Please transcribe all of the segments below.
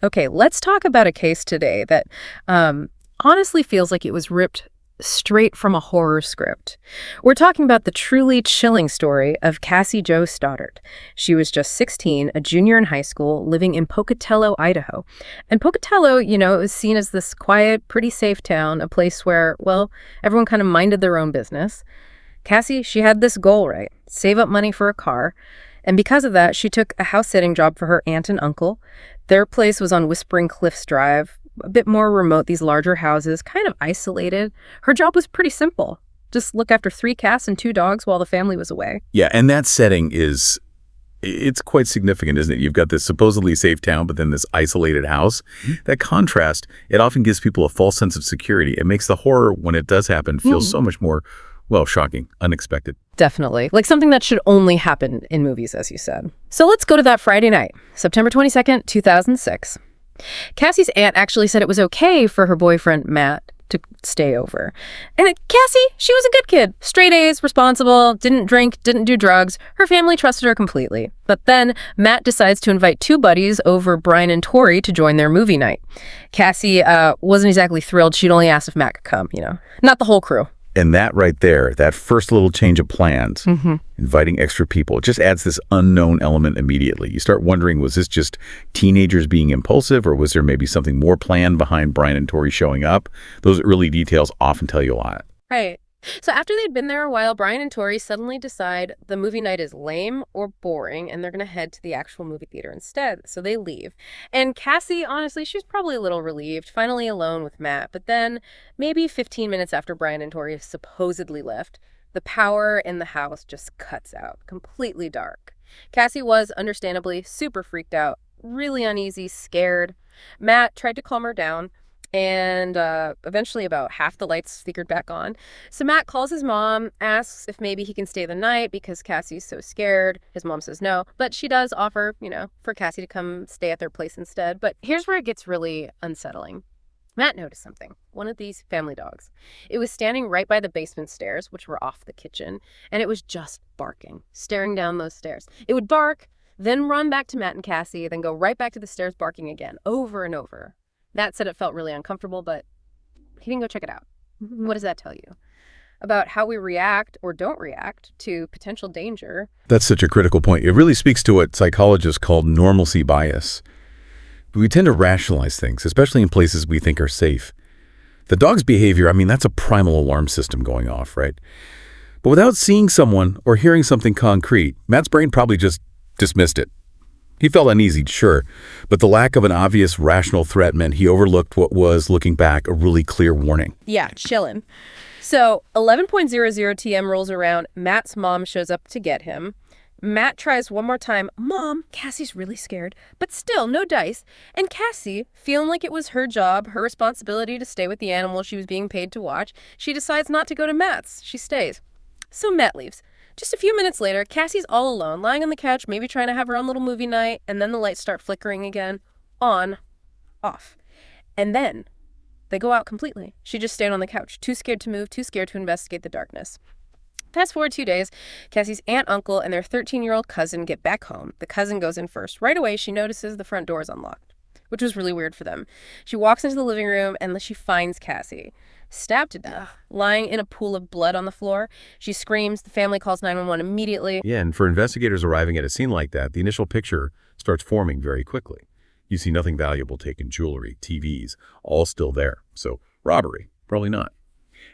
Okay, let's talk about a case today that honestly feels like it was ripped straight from a horror script. We're talking about the truly chilling story of Cassie Jo Stoddart. She was just 16, a junior in high school, living in Pocatello, Idaho. And Pocatello, it was seen as this quiet, pretty safe town, a place where, well, everyone kind of minded their own business. Cassie, she had this goal, right? Save up money for a car. And because of that, she took a house-sitting job for her aunt and uncle. Their place was on Whispering Cliffs Drive, a bit more remote, these larger houses, kind of isolated. Her job was pretty simple. Just look after 3 cats and 2 dogs while the family was away. Yeah, and that setting it's quite significant, isn't it? You've got this supposedly safe town, but then this isolated house. That contrast, it often gives people a false sense of security. It makes the horror, when it does happen, feel so much more, well, shocking, unexpected. Definitely. Like something that should only happen in movies, as you said. So let's go to that Friday night, September 22nd, 2006. Cassie's aunt actually said it was okay for her boyfriend, Matt, to stay over. And Cassie, she was a good kid. Straight A's, responsible, didn't drink, didn't do drugs. Her family trusted her completely. But then Matt decides to invite 2 buddies over, Brian and Torey, to join their movie night. Cassie wasn't exactly thrilled. She'd only asked if Matt could come, Not the whole crew. And that right there, that first little change of plans, inviting extra people, it just adds this unknown element immediately. You start wondering, was this just teenagers being impulsive, or was there maybe something more planned behind Brian and Torey showing up? Those early details often tell you a lot. Right. So after they'd been there a while, Brian and Torey suddenly decide the movie night is lame or boring, and they're going to head to the actual movie theater instead. So they leave. And Cassie, honestly, she's probably a little relieved, finally alone with Matt. But then, maybe 15 minutes after Brian and Torey supposedly left, the power in the house just cuts out, completely dark. Cassie was, understandably, super freaked out, really uneasy, scared. Matt tried to calm her down, and eventually about half the lights flickered back on. So Matt calls his mom, asks if maybe he can stay the night because Cassie's so scared. His mom says no, but she does offer, for Cassie to come stay at their place instead. But here's where it gets really unsettling. Matt noticed something. One of these family dogs. It was standing right by the basement stairs, which were off the kitchen, and it was just barking, staring down those stairs. It would bark, then run back to Matt and Cassie, then go right back to the stairs barking again, over and over. Matt said it felt really uncomfortable, but he didn't go check it out. What does that tell you? About how we react or don't react to potential danger. That's such a critical point. It really speaks to what psychologists call normalcy bias. We tend to rationalize things, especially in places we think are safe. The dog's behavior, that's a primal alarm system going off, right? But without seeing someone or hearing something concrete, Matt's brain probably just dismissed it. He felt uneasy, sure, but the lack of an obvious rational threat meant he overlooked what was, looking back, a really clear warning. Yeah, chillin'. So 11:00 TM rolls around. Matt's mom shows up to get him. Matt tries one more time. Mom, Cassie's really scared, but still no dice. And Cassie, feeling like it was her job, her responsibility to stay with the animal she was being paid to watch, she decides not to go to Matt's. She stays. So Matt leaves. Just a few minutes later, Cassie's all alone, lying on the couch, maybe trying to have her own little movie night, and then the lights start flickering again. On, off. And then they go out completely. She just stayed on the couch, too scared to move, too scared to investigate the darkness. Fast forward 2 days, Cassie's aunt, uncle, and their 13-year-old cousin get back home. The cousin goes in first. Right away, she notices the front door is unlocked, which was really weird for them. She walks into the living room, and she finds Cassie stabbed to death, lying in a pool of blood on the floor. She screams. The family calls 911 immediately. Yeah, and for investigators arriving at a scene like that, the initial picture starts forming very quickly. You see nothing valuable taken, jewelry, TVs, all still there. So robbery, probably not.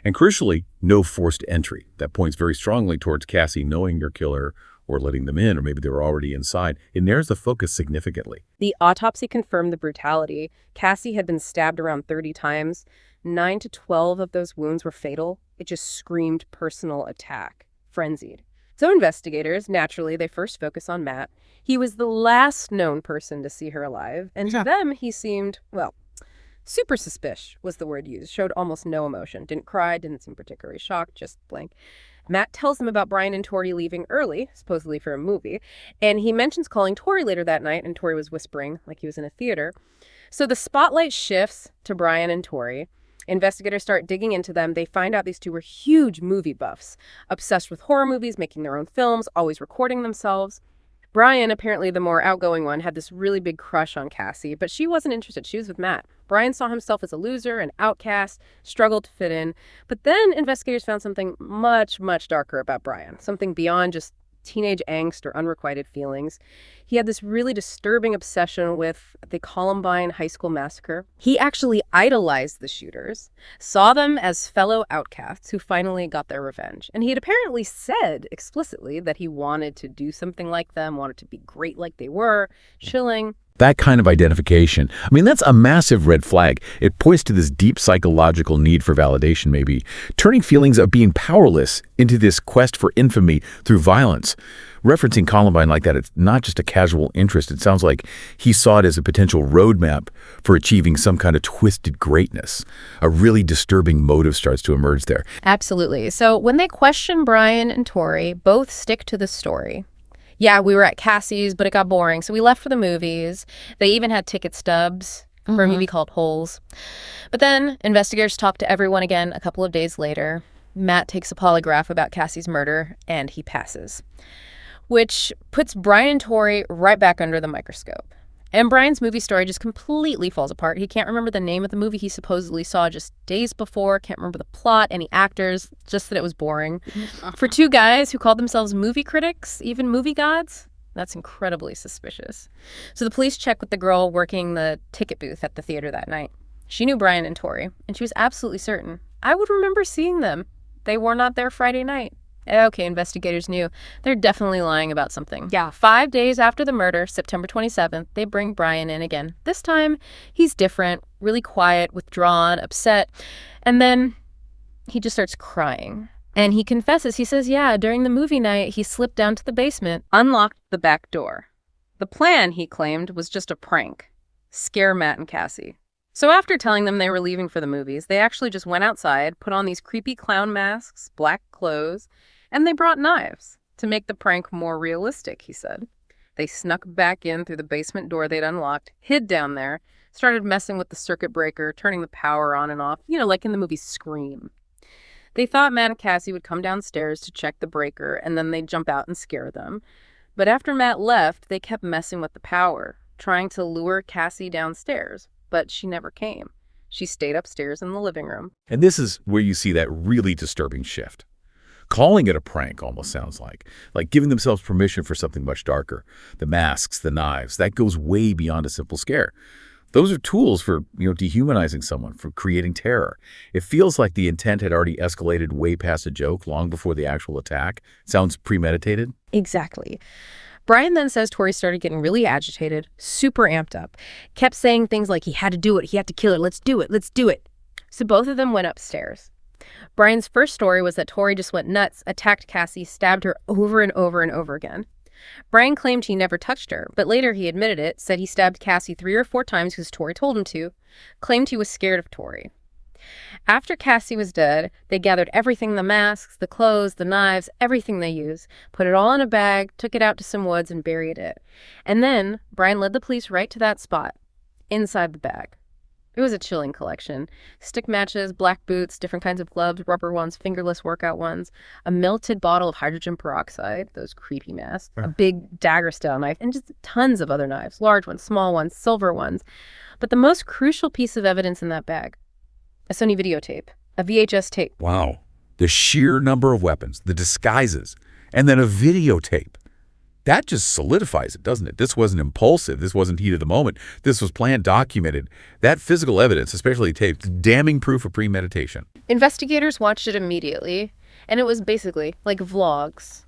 And crucially, no forced entry. That points very strongly towards Cassie knowing your killer or letting them in, or maybe they were already inside. It narrows the focus significantly. The autopsy confirmed the brutality. Cassie had been stabbed around 30 times. 9 to 12 of those wounds were fatal. It just screamed personal attack, frenzied. So investigators, naturally, they first focus on Matt. He was the last known person to see her alive, and to them, he seemed, well, super suspicious was the word used. Showed almost no emotion. Didn't cry, didn't seem particularly shocked, just blank. Matt tells them about Brian and Torey leaving early, supposedly for a movie, and he mentions calling Torey later that night, and Torey was whispering like he was in a theater. So the spotlight shifts to Brian and Torey. Investigators start digging into them. They find out these two were huge movie buffs, obsessed with horror movies, making their own films, always recording themselves. Brian, apparently the more outgoing one, had this really big crush on Cassie, but she wasn't interested. She was with Matt. Brian saw himself as a loser, an outcast, struggled to fit in. But then investigators found something much, much darker about Brian, something beyond just teenage angst or unrequited feelings. He had this really disturbing obsession with the Columbine high school massacre. He actually idolized the shooters, saw them as fellow outcasts who finally got their revenge. And he had apparently said explicitly that he wanted to do something like them, wanted to be great like they were, chilling. That kind of identification, I mean, that's a massive red flag. It points to this deep psychological need for validation, maybe, turning feelings of being powerless into this quest for infamy through violence. Referencing Columbine like that, it's not just a casual interest. It sounds like he saw it as a potential roadmap for achieving some kind of twisted greatness. A really disturbing motive starts to emerge there. Absolutely. So when they question Brian and Torey, both stick to the story. Yeah, we were at Cassie's, but it got boring, so we left for the movies. They even had ticket stubs for a movie called Holes. But then investigators talked to everyone again a couple of days later. Matt takes a polygraph about Cassie's murder, and he passes, which puts Brian and Torey right back under the microscope. And Brian's movie story just completely falls apart. He can't remember the name of the movie he supposedly saw just days before, can't remember the plot, any actors, just that it was boring. For two guys who called themselves movie critics, even movie gods, that's incredibly suspicious. So the police check with the girl working the ticket booth at the theater that night. She knew Brian and Torey, and she was absolutely certain. I would remember seeing them. They were not there Friday night. Okay, investigators knew. They're definitely lying about something. Yeah, 5 days after the murder, September 27th, they bring Brian in again. This time, he's different, really quiet, withdrawn, upset. And then he just starts crying. And he confesses. He says, yeah, during the movie night, he slipped down to the basement, unlocked the back door. The plan, he claimed, was just a prank. Scare Matt and Cassie. So after telling them they were leaving for the movies, they actually just went outside, put on these creepy clown masks, black clothes, and they brought knives to make the prank more realistic, he said. They snuck back in through the basement door they'd unlocked, hid down there, started messing with the circuit breaker, turning the power on and off, like in the movie Scream. They thought Matt and Cassie would come downstairs to check the breaker, and then they'd jump out and scare them. But after Matt left, they kept messing with the power, trying to lure Cassie downstairs. But she never came. She stayed upstairs in the living room. And this is where you see that really disturbing shift. Calling it a prank almost sounds like giving themselves permission for something much darker. The masks, the knives, that goes way beyond a simple scare. Those are tools for, dehumanizing someone, for creating terror. It feels like the intent had already escalated way past a joke long before the actual attack. Sounds premeditated. Exactly. Brian then says Torey started getting really agitated, super amped up, kept saying things like he had to do it, he had to kill her, let's do it. So both of them went upstairs. Brian's first story was that Torey just went nuts, attacked Cassie, stabbed her over and over and over again. Brian claimed he never touched her, but later he admitted it, said he stabbed Cassie 3 or 4 times because Torey told him to, claimed he was scared of Torey. After Cassie was dead, they gathered everything, the masks, the clothes, the knives, everything they used, put it all in a bag, took it out to some woods and buried it. And then Brian led the police right to that spot, inside the bag. It was a chilling collection. Stick matches, black boots, different kinds of gloves, rubber ones, fingerless workout ones, a melted bottle of hydrogen peroxide, those creepy masks, a big dagger style knife, and just tons of other knives, large ones, small ones, silver ones. But the most crucial piece of evidence in that bag, a Sony videotape, a VHS tape. Wow. The sheer number of weapons, the disguises, and then a videotape. That just solidifies it, doesn't it? This wasn't impulsive. This wasn't heat of the moment. This was planned, documented. That physical evidence, especially tapes, damning proof of premeditation. Investigators watched it immediately, and it was basically like vlogs.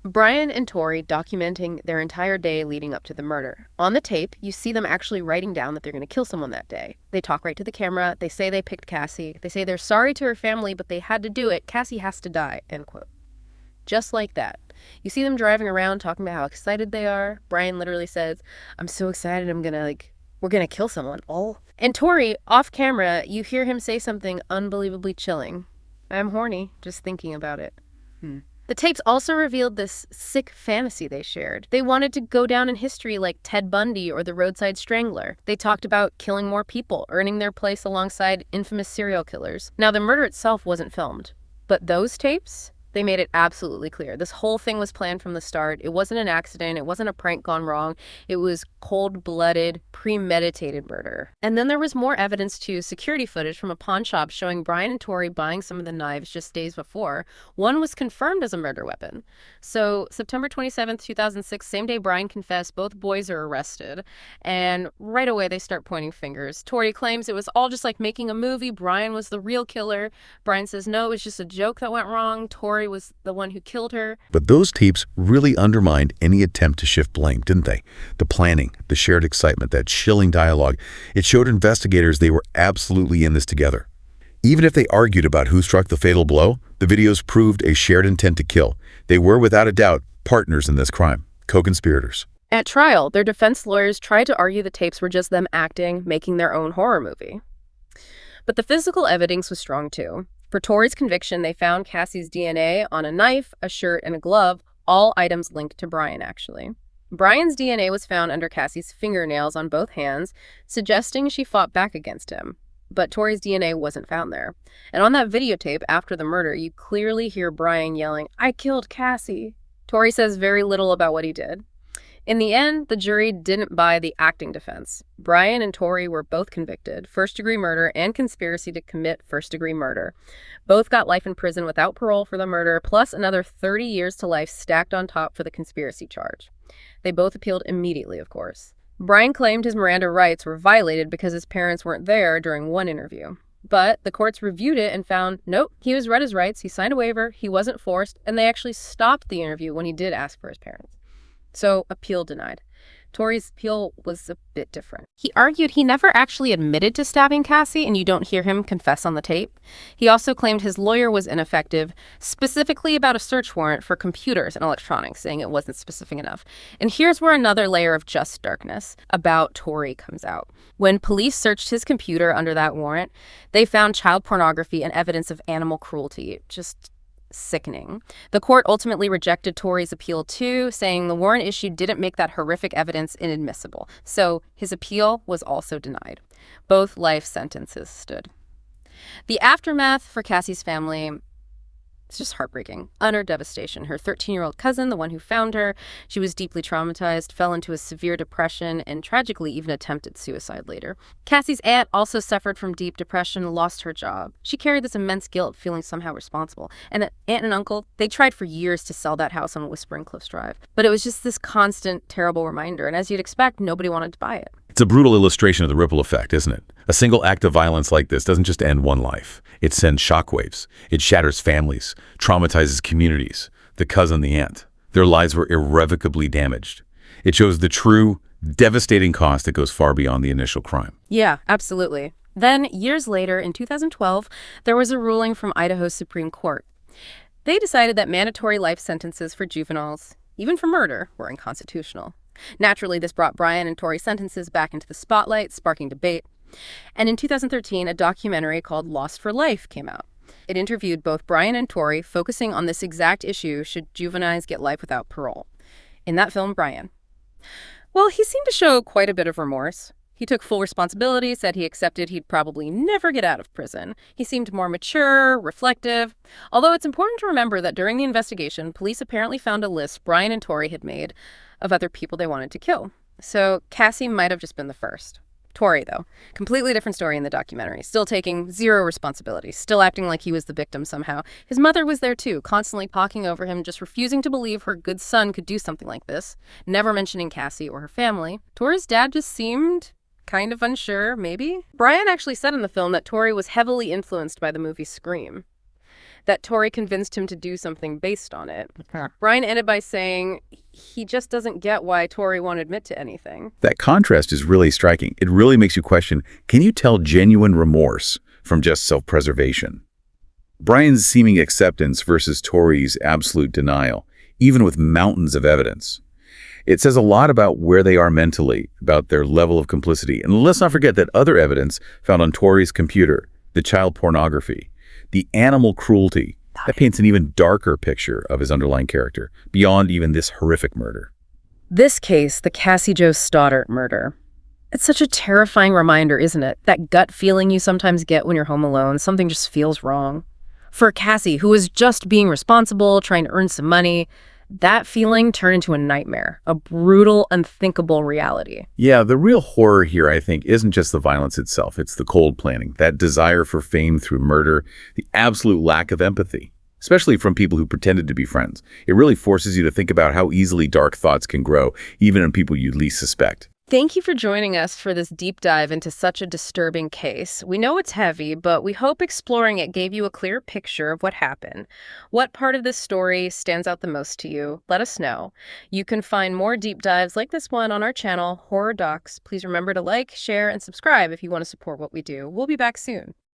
Brian and Torey documenting their entire day leading up to the murder. On the tape, you see them actually writing down that they're going to kill someone that day. They talk right to the camera. They say they picked Cassie. They say they're sorry to her family, but they had to do it. Cassie has to die, end quote. Just like that. You see them driving around talking about how excited they are. Brian literally says, I'm so excited, we're going to kill someone. And Torey, off camera, you hear him say something unbelievably chilling. I'm horny, just thinking about it. The tapes also revealed this sick fantasy they shared. They wanted to go down in history like Ted Bundy or the Roadside Strangler. They talked about killing more people, earning their place alongside infamous serial killers. Now, the murder itself wasn't filmed, but those tapes, They made it absolutely clear. This whole thing was planned from the start. It wasn't an accident. It wasn't a prank gone wrong. It was cold-blooded, premeditated murder. And then there was more evidence too, security footage from a pawn shop showing Brian and Torey buying some of the knives just days before. One was confirmed as a murder weapon. So September 27th, 2006, same day Brian confessed, both boys are arrested. And right away they start pointing fingers. Torey claims it was all just like making a movie. Brian was the real killer. Brian says, no, it was just a joke that went wrong. Torey was the one who killed her. But those tapes really undermined any attempt to shift blame, didn't they? The planning, the shared excitement, that chilling dialogue, it showed investigators they were absolutely in this together. Even if they argued about who struck the fatal blow, the videos proved a shared intent to kill. They were, without a doubt, partners in this crime, co-conspirators. At trial, their defense lawyers tried to argue the tapes were just them acting, making their own horror movie. But the physical evidence was strong too. For Torey's conviction, they found Cassie's DNA on a knife, a shirt, and a glove, all items linked to Brian, actually. Brian's DNA was found under Cassie's fingernails on both hands, suggesting she fought back against him. But Torey's DNA wasn't found there. And on that videotape after the murder, you clearly hear Brian yelling, "I killed Cassie." Torey says very little about what he did. In the end, the jury didn't buy the acting defense. Brian and Torey were both convicted, first-degree murder and conspiracy to commit first-degree murder. Both got life in prison without parole for the murder, plus another 30 years to life stacked on top for the conspiracy charge. They both appealed immediately, of course. Brian claimed his Miranda rights were violated because his parents weren't there during one interview. But the courts reviewed it and found, nope, he was read his rights, he signed a waiver, he wasn't forced, and they actually stopped the interview when he did ask for his parents. So, appeal denied. Torey's appeal was a bit different. He argued he never actually admitted to stabbing Cassie, and you don't hear him confess on the tape. He also claimed his lawyer was ineffective, specifically about a search warrant for computers and electronics, saying it wasn't specific enough. And here's where another layer of just darkness about Torey comes out. When police searched his computer under that warrant, they found child pornography and evidence of animal cruelty. Just sickening. The court ultimately rejected Torey's appeal too, saying the warrant issue didn't make that horrific evidence inadmissible. So his appeal was also denied. Both life sentences stood. The aftermath for Cassie's family, it's just heartbreaking. Utter devastation. Her 13-year-old cousin, the one who found her, she was deeply traumatized, fell into a severe depression, and tragically even attempted suicide later. Cassie's aunt also suffered from deep depression, lost her job. She carried this immense guilt, feeling somehow responsible. And the aunt and uncle, they tried for years to sell that house on Whispering Cliffs Drive. But it was just this constant, terrible reminder. And as you'd expect, nobody wanted to buy it. It's a brutal illustration of the ripple effect, isn't it? A single act of violence like this doesn't just end one life. It sends shockwaves. It shatters families, traumatizes communities. The cousin, the aunt, their lives were irrevocably damaged. It shows the true, devastating cost that goes far beyond the initial crime. Yeah, absolutely. Then, years later, in 2012, there was a ruling from Idaho's Supreme Court. They decided that mandatory life sentences for juveniles, even for murder, were unconstitutional. Naturally, this brought Brian and Torey's sentences back into the spotlight, sparking debate. And in 2013, a documentary called Lost for Life came out. It interviewed both Brian and Torey, focusing on this exact issue: should juveniles get life without parole? In that film, Brian, well, he seemed to show quite a bit of remorse. He took full responsibility, said he accepted he'd probably never get out of prison. He seemed more mature, reflective. Although it's important to remember that during the investigation, police apparently found a list Brian and Torey had made of other people they wanted to kill. So Cassie might have just been the first. Torey, though, completely different story in the documentary. Still taking zero responsibility, still acting like he was the victim somehow. His mother was there too, constantly pawing over him, just refusing to believe her good son could do something like this, never mentioning Cassie or her family. Torey's dad just seemed kind of unsure, maybe? Brian actually said in the film that Torey was heavily influenced by the movie Scream, that Torey convinced him to do something based on it. Brian ended by saying he just doesn't get why Torey won't admit to anything. That contrast is really striking. It really makes you question, can you tell genuine remorse from just self-preservation? Brian's seeming acceptance versus Torey's absolute denial, even with mountains of evidence. It says a lot about where they are mentally, about their level of complicity. And let's not forget that other evidence found on Torey's computer, the child pornography, the animal cruelty, that paints an even darker picture of his underlying character, beyond even this horrific murder. This case, the Cassie Jo Stoddart murder, it's such a terrifying reminder, isn't it? That gut feeling you sometimes get when you're home alone, something just feels wrong. For Cassie, who was just being responsible, trying to earn some money, that feeling turned into a nightmare, a brutal, unthinkable reality. Yeah, the real horror here, I think, isn't just the violence itself. It's the cold planning, that desire for fame through murder, the absolute lack of empathy, especially from people who pretended to be friends. It really forces you to think about how easily dark thoughts can grow, even in people you'd least suspect. Thank you for joining us for this deep dive into such a disturbing case. We know it's heavy, but we hope exploring it gave you a clear picture of what happened. What part of this story stands out the most to you? Let us know. You can find more deep dives like this one on our channel, Horror Docs. Please remember to like, share, and subscribe if you want to support what we do. We'll be back soon.